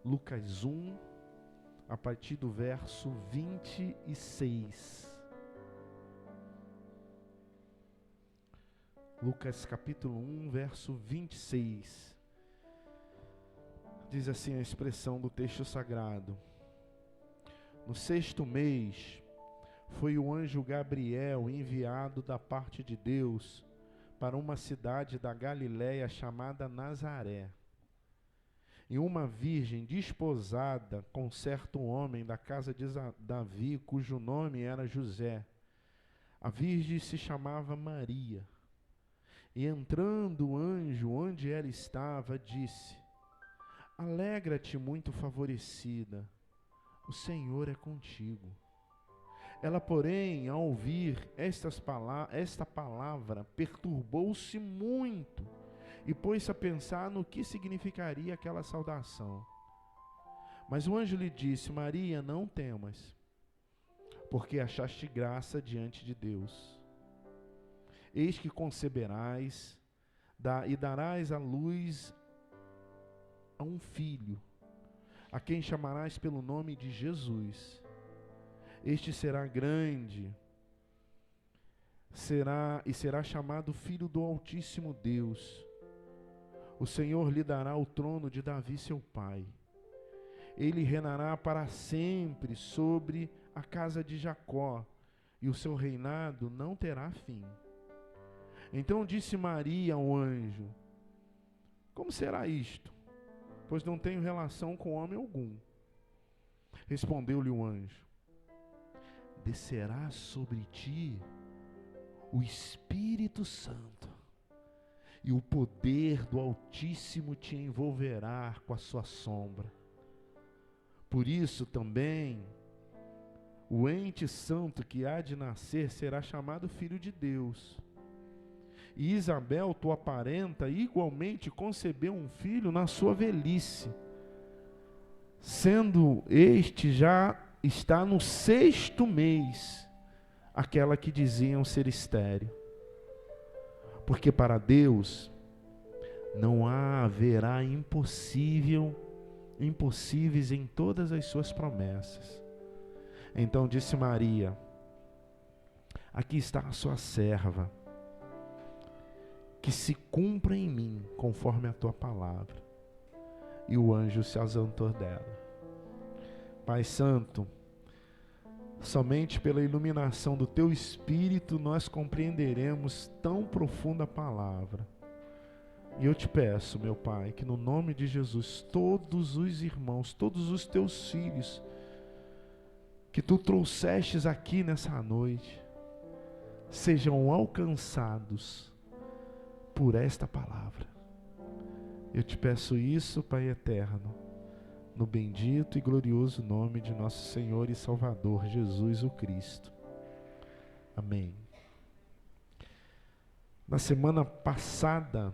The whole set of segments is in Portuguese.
Lucas 1, a partir do verso 26. Lucas capítulo 1, verso 26. Diz assim a expressão do texto sagrado: no 6º mês, foi o anjo Gabriel enviado da parte de Deus para uma cidade da Galiléia chamada Nazaré. E uma virgem desposada com certo homem da casa de Davi, cujo nome era José. A virgem se chamava Maria. E entrando o anjo onde ela estava, disse: alegra-te, muito favorecida, o Senhor é contigo. Ela, porém, ao ouvir esta palavra, perturbou-se muito e pôs-se a pensar no que significaria aquela saudação. Mas o anjo lhe disse: Maria, não temas, porque achaste graça diante de Deus. Eis que conceberás e darás à luz a um filho, a quem chamarás pelo nome de Jesus. Este será grande, será chamado Filho do Altíssimo Deus. O Senhor lhe dará o trono de Davi, seu pai. Ele reinará para sempre sobre a casa de Jacó, e o seu reinado não terá fim. Então disse Maria ao anjo: como será isto? Pois não tenho relação com homem algum. Respondeu-lhe o anjo: descerá sobre ti o Espírito Santo, e o poder do Altíssimo te envolverá com a sua sombra. Por isso também o ente santo que há de nascer será chamado Filho de Deus. E Isabel, tua parenta, igualmente concebeu um filho na sua velhice, sendo este já está no 6º mês, aquela que diziam ser estéril. Porque para Deus não haverá impossíveis em todas as suas promessas. Então disse Maria: aqui está a sua serva, que se cumpra em mim conforme a tua palavra. E o anjo se ausentou dela. Pai Santo, somente pela iluminação do Teu Espírito nós compreenderemos tão profunda palavra. E eu te peço, meu Pai, que no nome de Jesus, todos os irmãos, todos os Teus filhos, que Tu trouxestes aqui nessa noite, sejam alcançados por esta palavra. Eu te peço isso, Pai eterno, no bendito e glorioso nome de nosso Senhor e Salvador Jesus o Cristo. Amém. Na semana passada,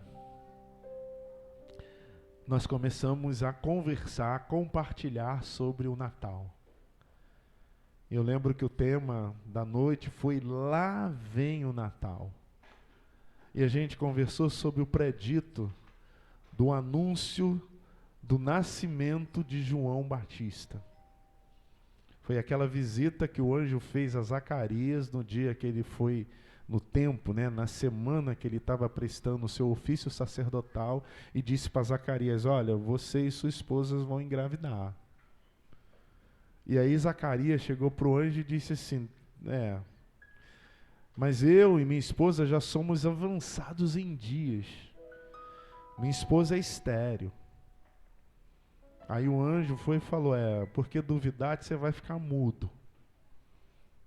nós começamos a conversar, a compartilhar sobre o Natal. Eu lembro que o tema da noite foi Lá Vem o Natal. E a gente conversou sobre o predito do anúncio do nascimento de João Batista. Foi aquela visita que o anjo fez a Zacarias no dia que ele foi no templo, na semana que ele estava prestando o seu ofício sacerdotal, e disse para Zacarias: olha, você e sua esposa vão engravidar. E aí Zacarias chegou para o anjo e disse assim: mas eu e minha esposa já somos avançados em dias. Minha esposa é estéril. Aí o anjo foi e falou: porque duvidar você vai ficar mudo.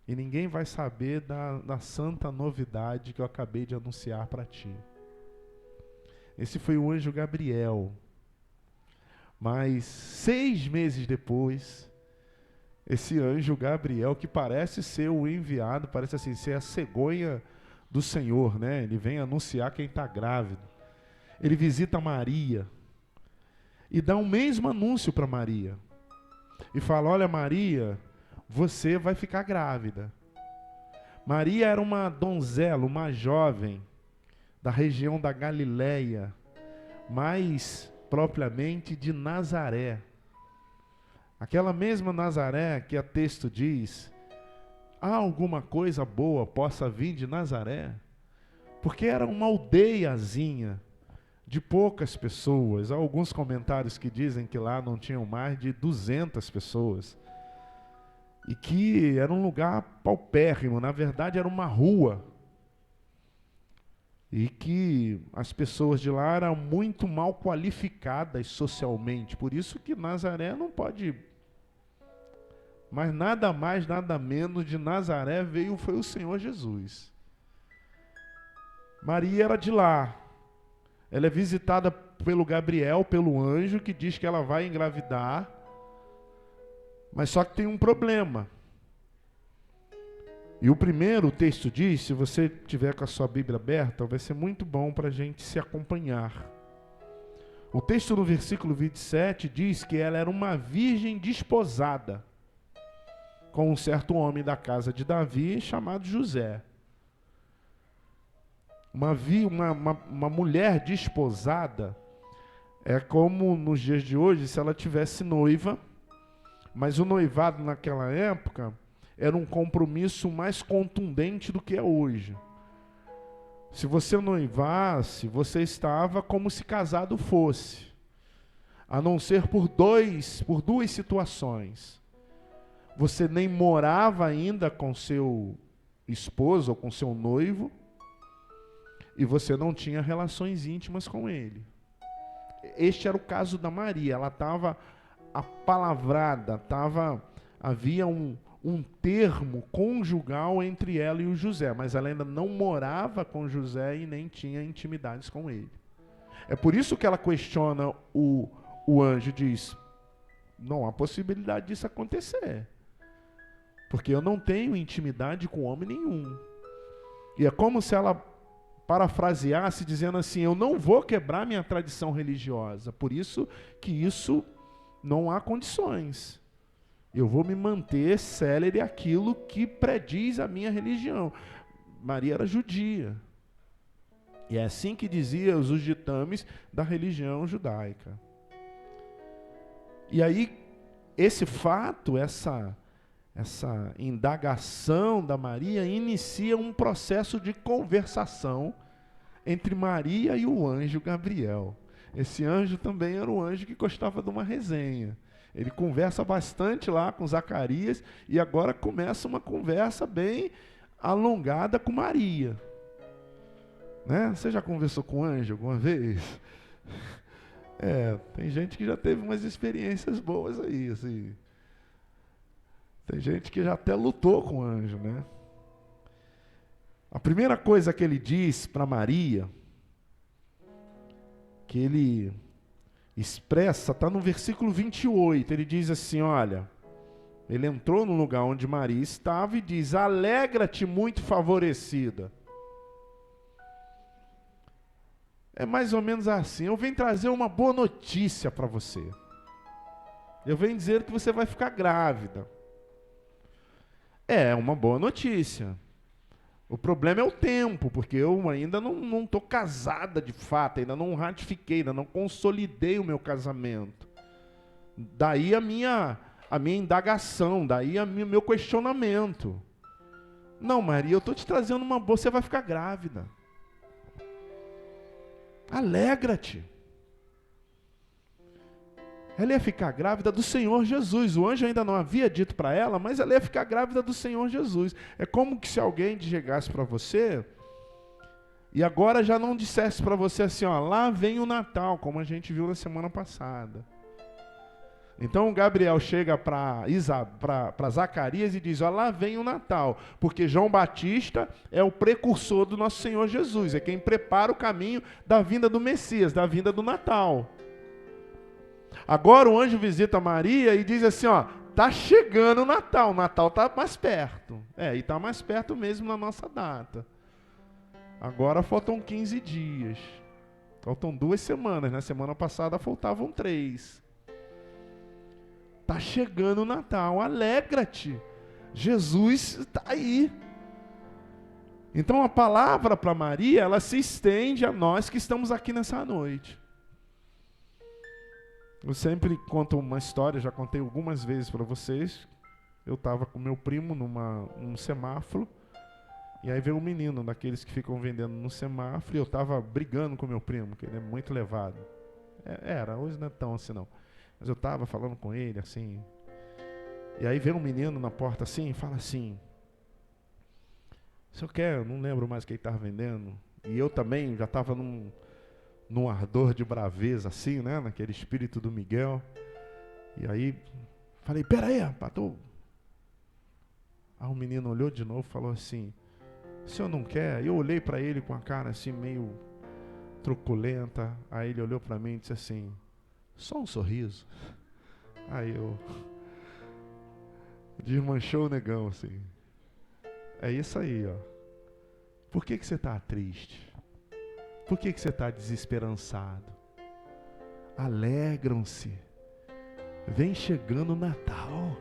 E ninguém vai saber da santa novidade que eu acabei de anunciar para ti. Esse foi o anjo Gabriel. Mas 6 meses depois, esse anjo Gabriel, que parece ser o enviado, parece assim, ser a cegonha do Senhor, Ele vem anunciar quem está grávido. Ele visita Maria e dá o mesmo anúncio para Maria. E fala: olha, Maria, você vai ficar grávida. Maria era uma donzela, uma jovem da região da Galiléia, mais propriamente de Nazaré. Aquela mesma Nazaré que o texto diz, há alguma coisa boa possa vir de Nazaré? Porque era uma aldeiazinha de poucas pessoas. Há alguns comentários que dizem que lá não tinham mais de 200 pessoas. E que era um lugar paupérrimo, na verdade era uma rua. E que as pessoas de lá eram muito mal qualificadas socialmente. Por isso que Nazaré não pode... Mas nada mais, nada menos de Nazaré foi o Senhor Jesus. Maria era de lá. Ela é visitada pelo Gabriel, pelo anjo, que diz que ela vai engravidar. Mas só que tem um problema. E o texto diz, se você tiver com a sua Bíblia aberta, vai ser muito bom para a gente se acompanhar. O texto no versículo 27 diz que ela era uma virgem desposada com um certo homem da casa de Davi chamado José. Uma mulher desposada é como nos dias de hoje se ela tivesse noiva, mas o noivado naquela época era um compromisso mais contundente do que é hoje. Se você noivasse, você estava como se casado fosse, a não ser por duas situações. Você nem morava ainda com seu esposo ou com seu noivo, e você não tinha relações íntimas com ele. Este era o caso da Maria. Ela estava apalavrada, havia um termo conjugal entre ela e o José, mas ela ainda não morava com José e nem tinha intimidades com ele. É por isso que ela questiona o anjo, diz, não há possibilidade disso acontecer, porque eu não tenho intimidade com homem nenhum. E é como se ela parafraseasse dizendo assim, eu não vou quebrar minha tradição religiosa, por isso que isso não há condições. Eu vou me manter célere aquilo que prediz a minha religião. Maria era judia. E é assim que dizia os ditames da religião judaica. E aí, esse fato, essa indagação da Maria inicia um processo de conversação entre Maria e o anjo Gabriel. Esse anjo também era um anjo que gostava de uma resenha. Ele conversa bastante lá com Zacarias e agora começa uma conversa bem alongada com Maria. Né? Você já conversou com anjo alguma vez? Tem gente que já teve umas experiências boas aí, assim. Tem gente que já até lutou com anjo, né? A primeira coisa que ele diz para Maria, que ele expressa, está no versículo 28, ele diz assim, olha, ele entrou no lugar onde Maria estava e diz, alegra-te muito favorecida. É mais ou menos assim, eu venho trazer uma boa notícia para você. Eu venho dizer que você vai ficar grávida. É uma boa notícia. O problema é o tempo, porque eu ainda não estou casada de fato, ainda não ratifiquei, ainda não consolidei o meu casamento. Daí a minha indagação, daí o meu questionamento. Não, Maria, eu estou te trazendo uma boa, você vai ficar grávida. Alegra-te. Ela ia ficar grávida do Senhor Jesus. O anjo ainda não havia dito para ela, mas ela ia ficar grávida do Senhor Jesus. É como que se alguém chegasse para você e agora já não dissesse para você assim, ó, lá vem o Natal, como a gente viu na semana passada. Então o Gabriel chega para Zacarias e diz, ó, lá vem o Natal, porque João Batista é o precursor do nosso Senhor Jesus, é quem prepara o caminho da vinda do Messias, da vinda do Natal. Agora o anjo visita Maria e diz assim, ó, tá chegando o Natal tá mais perto. E está mais perto mesmo na nossa data. Agora faltam 15 dias. Faltam 2 semanas, na semana passada faltavam 3. Tá chegando o Natal, alegra-te. Jesus está aí. Então a palavra para Maria, ela se estende a nós que estamos aqui nessa noite. Eu sempre conto uma história, já contei algumas vezes para vocês. Eu estava com meu primo num semáforo, e aí veio um menino daqueles que ficam vendendo no semáforo, e eu estava brigando com meu primo, que ele é muito levado. Hoje não é tão assim não. Mas eu estava falando com ele assim, e aí veio um menino na porta assim e fala assim: o senhor quer? Eu não lembro mais o que ele estava vendendo. E eu também já estava num ardor de braveza assim, né? Naquele espírito do Miguel. E aí falei: pera aí, rapaz, Aí o menino olhou de novo e falou assim: o senhor não quer? Eu olhei para ele com a cara assim meio truculenta. Aí ele olhou para mim e disse assim: só um sorriso. Aí eu desmanchou o negão assim. É isso aí, ó. Por que você está triste? Por que você está desesperançado? Alegram-se. Vem chegando o Natal.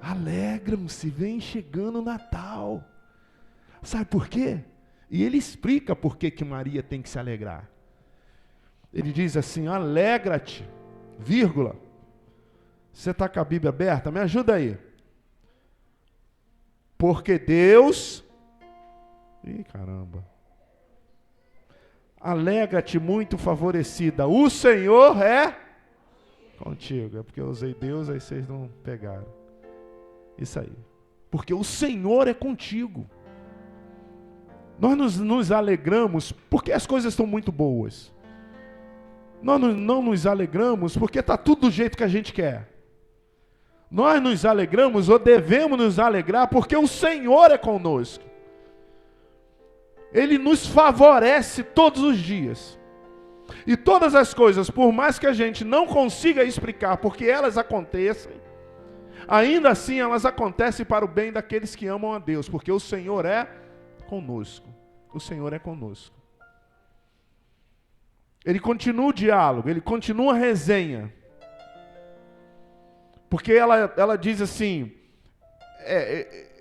Alegram-se, vem chegando o Natal. Sabe por quê? E ele explica por que Maria tem que se alegrar. Ele diz assim: alegra-te, vírgula. Você está com a Bíblia aberta? Me ajuda aí. Porque Deus... Ih, caramba. Alegra-te, muito favorecida. O Senhor é contigo. É porque eu usei Deus, aí vocês não pegaram. Isso aí. Porque o Senhor é contigo. Nós nos alegramos porque as coisas estão muito boas. Nós não nos alegramos porque está tudo do jeito que a gente quer. Nós nos alegramos ou devemos nos alegrar porque o Senhor é conosco. Ele nos favorece todos os dias. E todas as coisas, por mais que a gente não consiga explicar porque elas acontecem, ainda assim elas acontecem para o bem daqueles que amam a Deus, porque o Senhor é conosco. O Senhor é conosco. Ele continua o diálogo, ele continua a resenha. Porque ela diz assim,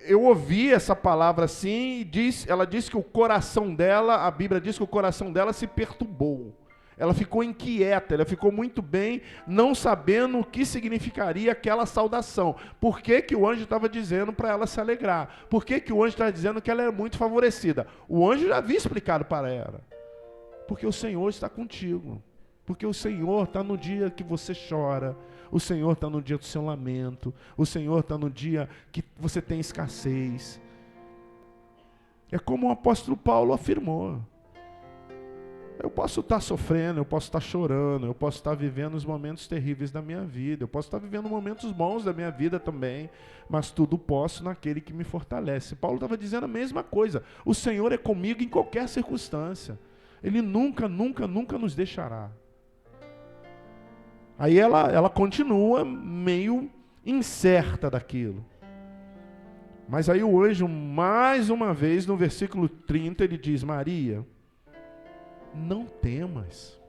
eu ouvi essa palavra assim, e ela diz que o coração dela, a Bíblia diz que o coração dela se perturbou. Ela ficou inquieta, ela ficou muito bem, não sabendo o que significaria aquela saudação. Por que que o anjo estava dizendo para ela se alegrar? Por que que o anjo estava dizendo que ela era muito favorecida? O anjo já havia explicado para ela. Porque o Senhor está contigo. Porque o Senhor está no dia que você chora. O Senhor está no dia do seu lamento. O Senhor está no dia que você tem escassez. É como o apóstolo Paulo afirmou. Eu posso estar sofrendo, eu posso estar chorando, eu posso estar vivendo os momentos terríveis da minha vida, eu posso estar vivendo momentos bons da minha vida também, mas tudo posso naquele que me fortalece. Paulo estava dizendo a mesma coisa. O Senhor é comigo em qualquer circunstância. Ele nunca, nunca, nunca nos deixará. Aí ela continua meio incerta daquilo. Mas aí o anjo, mais uma vez, no versículo 30, ele diz: Maria, não temas.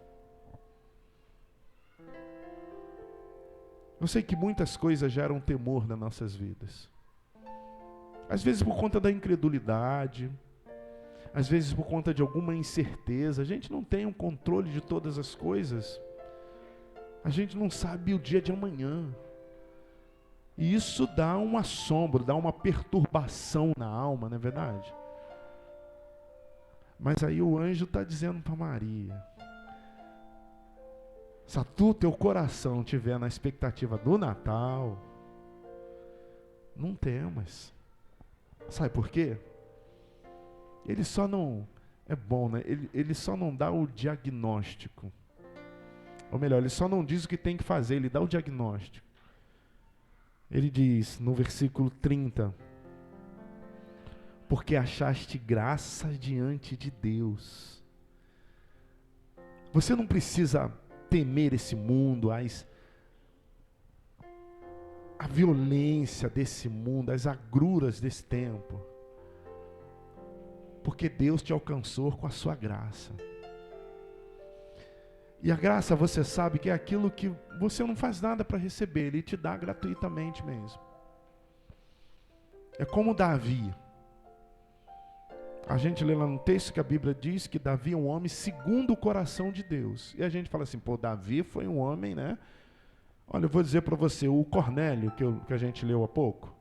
Eu sei que muitas coisas geram temor nas nossas vidas. Às vezes por conta da incredulidade, às vezes por conta de alguma incerteza. A gente não tem um controle de todas as coisas. A gente não sabe o dia de amanhã. E isso dá um assombro, dá uma perturbação na alma, não é verdade? Mas aí o anjo está dizendo para Maria: se teu coração estiver na expectativa do Natal, não temas. Sabe por quê? Ele só não, é bom, né? Ele só não dá o diagnóstico. Ou melhor, ele só não diz o que tem que fazer, ele dá o diagnóstico. Ele diz no versículo 30, porque achaste graça diante de Deus. Você não precisa temer esse mundo, a violência desse mundo, as agruras desse tempo. Porque Deus te alcançou com a sua graça. E a graça, você sabe que é aquilo que você não faz nada para receber, Ele te dá gratuitamente mesmo. É como Davi. A gente lê lá no texto que a Bíblia diz que Davi é um homem segundo o coração de Deus. E a gente fala assim, pô, Davi foi um homem, né? Olha, eu vou dizer para você, o Cornélio, que a gente leu há pouco,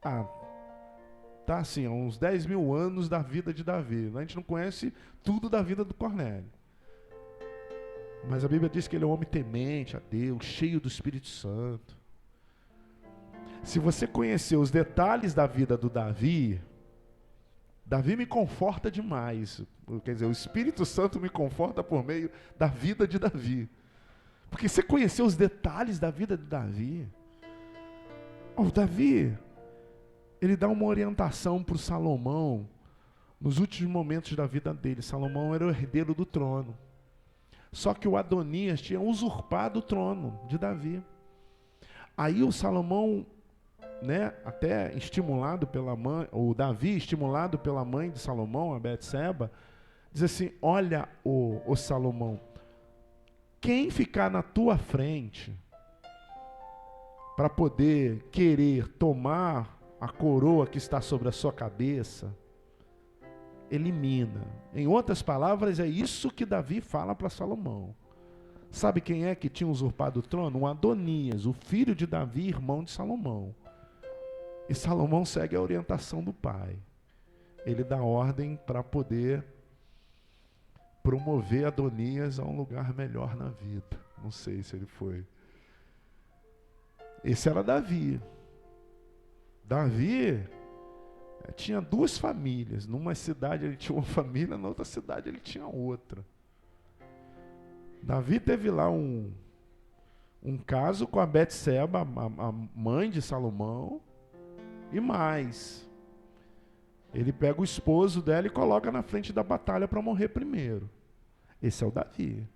tá assim, há uns 10 mil anos da vida de Davi. A gente não conhece tudo da vida do Cornélio. Mas a Bíblia diz que ele é um homem temente a Deus, cheio do Espírito Santo. Se você conhecer os detalhes da vida do Davi me conforta demais. Quer dizer, o Espírito Santo me conforta por meio da vida de Davi. Porque você conhecer os detalhes da vida de Davi. O Davi, ele dá uma orientação para o Salomão nos últimos momentos da vida dele. Salomão era o herdeiro do trono. Só que o Adonias tinha usurpado o trono de Davi. Aí o Salomão, né, até estimulado pela mãe, o Davi estimulado pela mãe de Salomão, a Betseba, diz assim, olha, o Salomão, quem ficar na tua frente para poder querer tomar a coroa que está sobre a sua cabeça, elimina. Em outras palavras, é isso que Davi fala para Salomão. Sabe quem é que tinha usurpado o trono? Um Adonias, o filho de Davi, irmão de Salomão. E Salomão segue a orientação do pai. Ele dá ordem para poder promover Adonias a um lugar melhor na vida. Não sei se ele foi. Esse era Davi. Davi tinha duas famílias. Numa cidade ele tinha uma família, na outra cidade ele tinha outra. Davi teve lá um caso com a Betseba, a mãe de Salomão, e mais. Ele pega o esposo dela e coloca na frente da batalha para morrer primeiro. Esse é o Davi.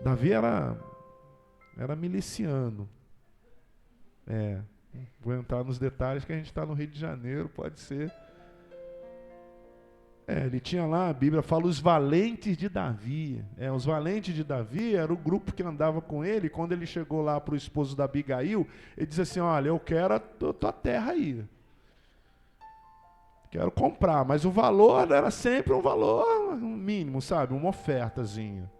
Davi era miliciano. Vou entrar nos detalhes que a gente está no Rio de Janeiro, pode ser. Ele tinha lá, a Bíblia fala, os valentes de Davi. Os valentes de Davi era o grupo que andava com ele. Quando ele chegou lá para o esposo da Abigail, ele disse assim, olha, eu quero a tua terra aí. Quero comprar, mas o valor era sempre um valor mínimo, sabe? Uma ofertazinha.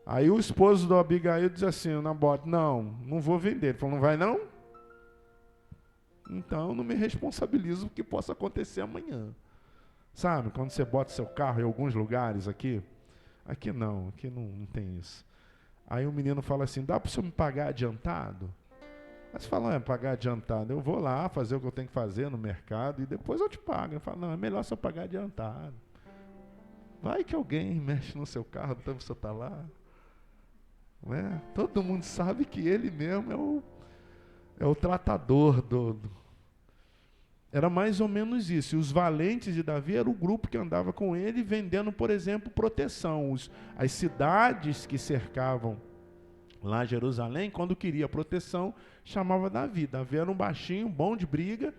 Aí o esposo do Abigail diz assim, o Nabote, não vou vender. Ele falou, não vai não? Então não me responsabilizo do que possa acontecer amanhã. Sabe, quando você bota seu carro em alguns lugares aqui não tem isso. Aí o menino fala assim, dá para o senhor me pagar adiantado? Aí você fala, pagar adiantado, eu vou lá fazer o que eu tenho que fazer no mercado e depois eu te pago. Eu falo, não, é melhor só pagar adiantado. Vai que alguém mexe no seu carro, então você está lá. Né? Todo mundo sabe que ele mesmo é o tratador Era mais ou menos isso. E os valentes de Davi era o grupo que andava com ele vendendo, por exemplo, proteção. As cidades que cercavam lá Jerusalém, quando queria proteção, chamava Davi. Davi era um baixinho, bom de briga,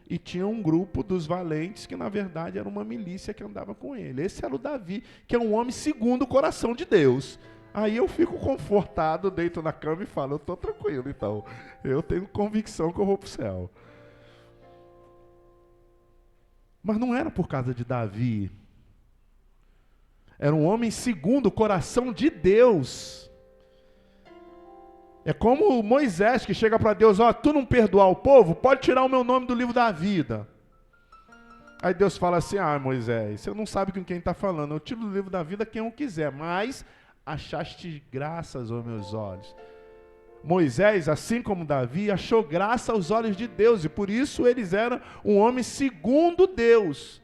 e tinha um grupo dos valentes que, na verdade, era uma milícia que andava com ele. Esse era o Davi, que é um homem segundo o coração de Deus. Aí eu fico confortado, deito na cama e falo, eu estou tranquilo, então. Eu tenho convicção que eu vou para o céu. Mas não era por causa de Davi. Era um homem segundo o coração de Deus. É como Moisés que chega para Deus, tu não perdoar o povo, pode tirar o meu nome do livro da vida. Aí Deus fala assim, Moisés, você não sabe com quem está falando, eu tiro do livro da vida quem eu quiser, mas achaste graças aos meus olhos. Moisés, assim como Davi, achou graça aos olhos de Deus, e por isso eles eram um homem segundo Deus.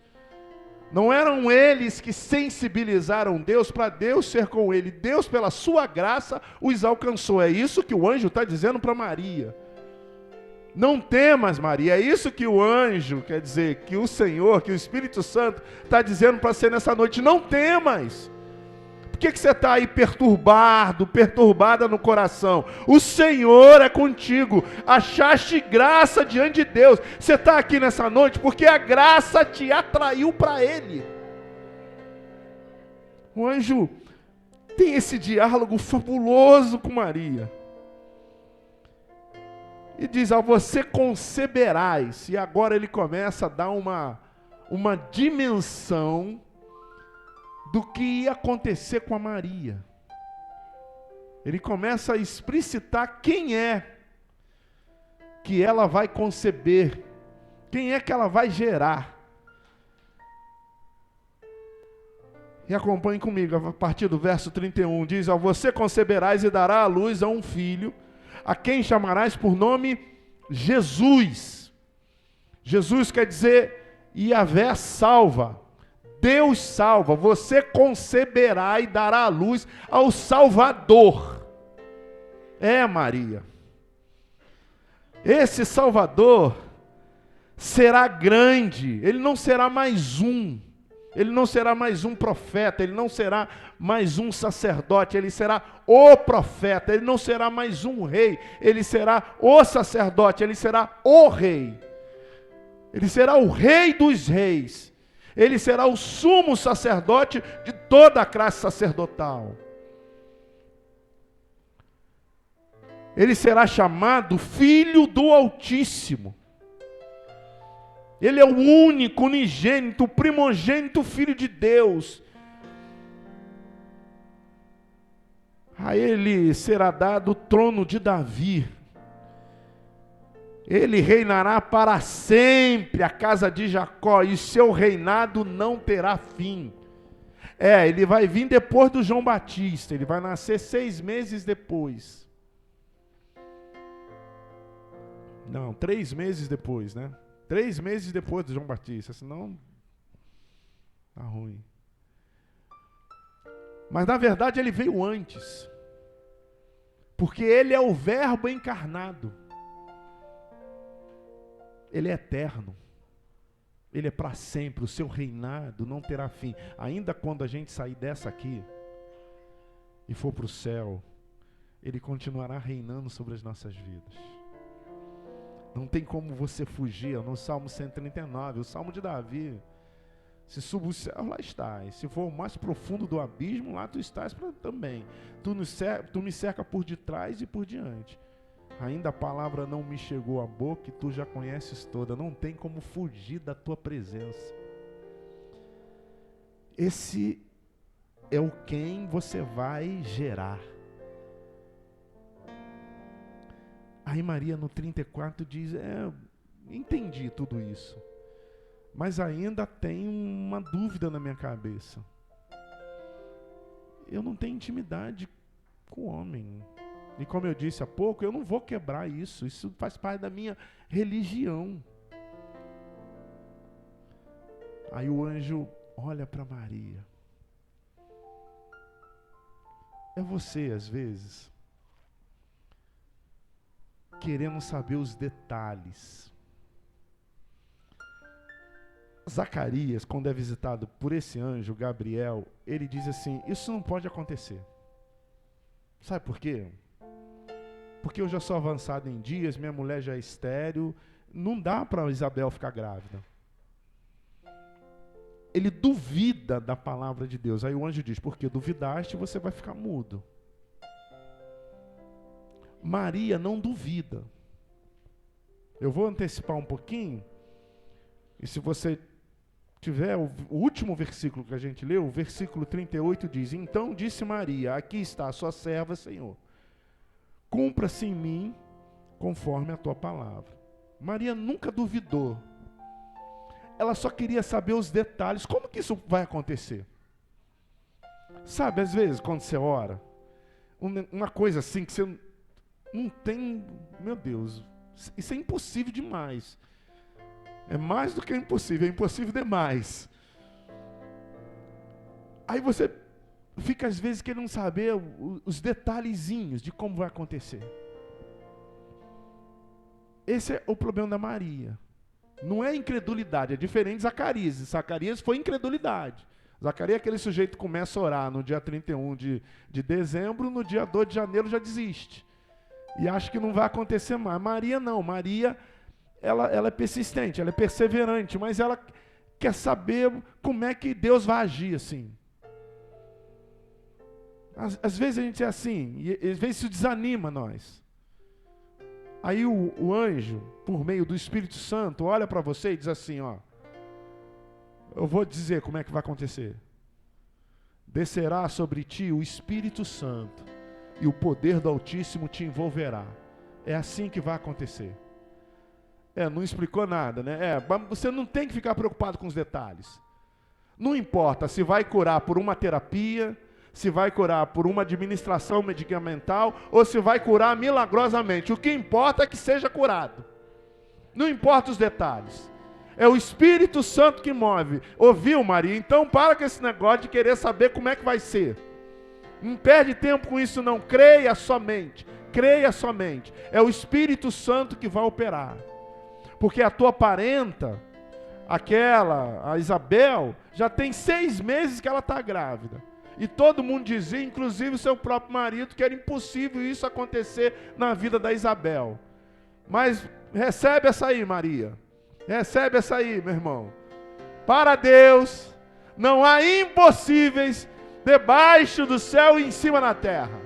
Não eram eles que sensibilizaram Deus para Deus ser com ele. Deus, pela sua graça, os alcançou. É isso que o anjo está dizendo para Maria. Não temas, Maria. É isso que o anjo, quer dizer, que o Senhor, que o Espírito Santo está dizendo para você nessa noite. Não temas. Por que você está aí perturbada no coração? O Senhor é contigo. Achaste graça diante de Deus. Você está aqui nessa noite porque a graça te atraiu para Ele. O anjo tem esse diálogo fabuloso com Maria. E diz, você conceberás. E agora ele começa a dar uma uma dimensão do que ia acontecer com a Maria. Ele começa a explicitar quem é que ela vai conceber, quem é que ela vai gerar. E acompanhe comigo, a partir do verso 31, diz: você conceberás e dará à luz a um filho, a quem chamarás por nome Jesus. Jesus quer dizer Yahvé salva, Deus salva. Você conceberá e dará à luz ao Salvador. Maria, esse Salvador será grande, ele não será mais um. Ele não será mais um profeta, ele não será mais um sacerdote, ele será o profeta, ele não será mais um rei, ele será o sacerdote, ele será o rei. Ele será o rei dos reis, ele será o sumo sacerdote de toda a classe sacerdotal. Ele será chamado Filho do Altíssimo. Ele é o único, unigênito, primogênito Filho de Deus. A ele será dado o trono de Davi. Ele reinará para sempre a casa de Jacó, e seu reinado não terá fim. Ele vai vir depois do João Batista, ele vai nascer 6 meses depois. Não, 3 meses depois, né? 3 meses depois do João Batista, senão tá ruim. Mas na verdade ele veio antes, porque ele é o Verbo encarnado. Ele é eterno, ele é para sempre, o seu reinado não terá fim. Ainda quando a gente sair dessa aqui e for para o céu, ele continuará reinando sobre as nossas vidas. Não tem como você fugir. No Salmo 139, o Salmo de Davi: se subo o céu, lá estás. Se for o mais profundo do abismo, lá tu estás também. Tu me cerca por detrás e por diante. Ainda a palavra não me chegou à boca e tu já conheces toda. Não tem como fugir da tua presença. Esse é o quem você vai gerar. Aí Maria no 34 diz: entendi tudo isso, mas ainda tem uma dúvida na minha cabeça. Eu não tenho intimidade com o homem. E como eu disse há pouco, eu não vou quebrar isso. Isso faz parte da minha religião. Aí o anjo olha para Maria. É você, às vezes, querendo saber os detalhes. Zacarias, quando é visitado por esse anjo, Gabriel, ele diz assim: isso não pode acontecer. Sabe por quê? Porque eu já sou avançado em dias, minha mulher já é estéril, não dá para Isabel ficar grávida. Ele duvida da palavra de Deus. Aí o anjo diz: porque duvidaste, você vai ficar mudo. Maria não duvida. Eu vou antecipar um pouquinho, e se você tiver o último versículo que a gente leu, o versículo 38 diz: então disse Maria: aqui está a sua serva, Senhor, cumpra-se em mim conforme a tua palavra. Maria nunca duvidou. Ela só queria saber os detalhes. Como que isso vai acontecer? Sabe, às vezes, quando você ora, uma coisa assim que você não tem, meu Deus, isso é impossível demais. É mais do que impossível, é impossível demais. Aí você fica às vezes querendo saber os detalhezinhos de como vai acontecer. Esse é o problema da Maria. Não é incredulidade, é diferente de Zacarias. Zacarias foi incredulidade. Zacarias é aquele sujeito que começa a orar no dia 31 de dezembro, no dia 2 de janeiro já desiste. E acha que não vai acontecer mais. Maria não, Maria ela é persistente, ela é perseverante, mas ela quer saber como é que Deus vai agir assim. Às vezes a gente é assim, e às vezes isso desanima nós. Aí o anjo, por meio do Espírito Santo, olha para você e diz assim: ó, Eu vou dizer como é que vai acontecer. Descerá sobre ti o Espírito Santo e o poder do Altíssimo te envolverá. É assim que vai acontecer. Não explicou nada, né? Você não tem que ficar preocupado com os detalhes. Não importa se vai curar por uma terapia, se vai curar por uma administração medicamental ou se vai curar milagrosamente. O que importa é que seja curado. Não importa os detalhes. É o Espírito Santo que move. Ouviu, Maria? Então para com esse negócio de querer saber como é que vai ser. Não perde tempo com isso não. Creia somente. Creia somente. É o Espírito Santo que vai operar. Porque a tua parenta, a Isabel, já tem 6 meses que ela está grávida. E todo mundo dizia, inclusive o seu próprio marido, que era impossível isso acontecer na vida da Isabel. Mas recebe essa aí, Maria. Recebe essa aí, meu irmão. Para Deus, não há impossíveis debaixo do céu e em cima na terra.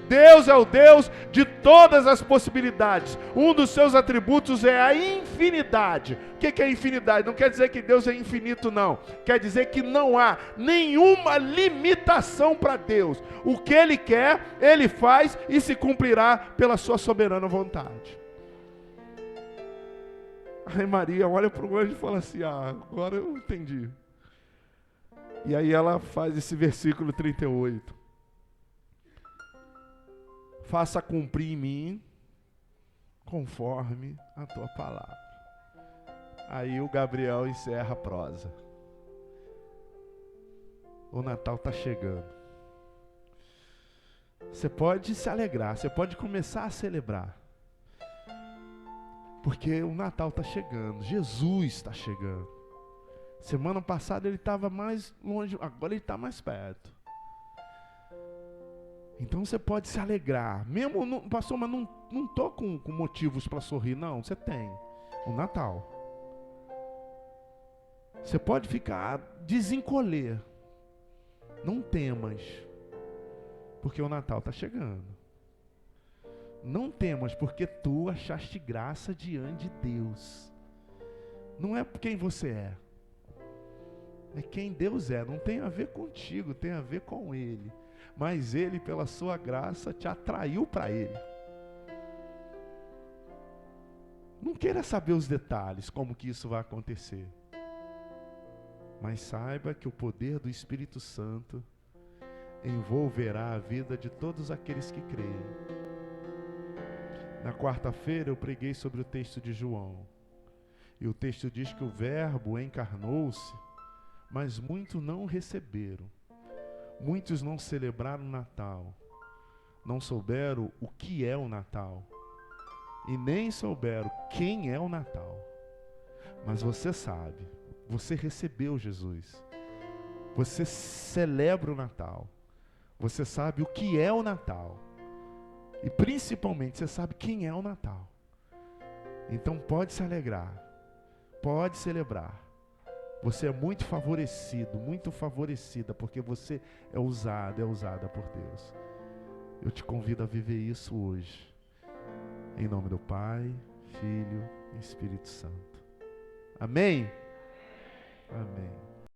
Deus é o Deus de todas as possibilidades. Um dos seus atributos é a infinidade. O que é infinidade? Não quer dizer que Deus é infinito, não. Quer dizer que não há nenhuma limitação para Deus. O que Ele quer, Ele faz e se cumprirá pela sua soberana vontade. Aí Maria olha para o anjo e fala assim, agora eu entendi. E aí ela faz esse versículo 38. Faça cumprir em mim, conforme a tua palavra. Aí o Gabriel encerra a prosa. O Natal está chegando. Você pode se alegrar, você pode começar a celebrar. Porque o Natal está chegando, Jesus está chegando. Semana passada ele estava mais longe, agora ele está mais perto. Então você pode se alegrar. Mesmo, pastor, mas não estou com motivos para sorrir. Não, você tem. O Natal. Você pode ficar, desencolher. Não temas. Porque o Natal está chegando. Não temas, porque tu achaste graça diante de Deus. Não é quem você é. É quem Deus é. Não tem a ver contigo, tem a ver com Ele. Mas Ele, pela sua graça, te atraiu para Ele. Não queira saber os detalhes, como que isso vai acontecer. Mas saiba que o poder do Espírito Santo envolverá a vida de todos aqueles que creem. Na quarta-feira eu preguei sobre o texto de João. E o texto diz que o Verbo encarnou-se, mas muitos não o receberam. Muitos não celebraram o Natal, não souberam o que é o Natal, e nem souberam quem é o Natal. Mas você sabe, você recebeu Jesus, você celebra o Natal, você sabe o que é o Natal, e principalmente você sabe quem é o Natal. Então pode se alegrar, pode celebrar. Você é muito favorecido, muito favorecida, porque você é usada por Deus. Eu te convido a viver isso hoje. Em nome do Pai, Filho e Espírito Santo. Amém? Amém.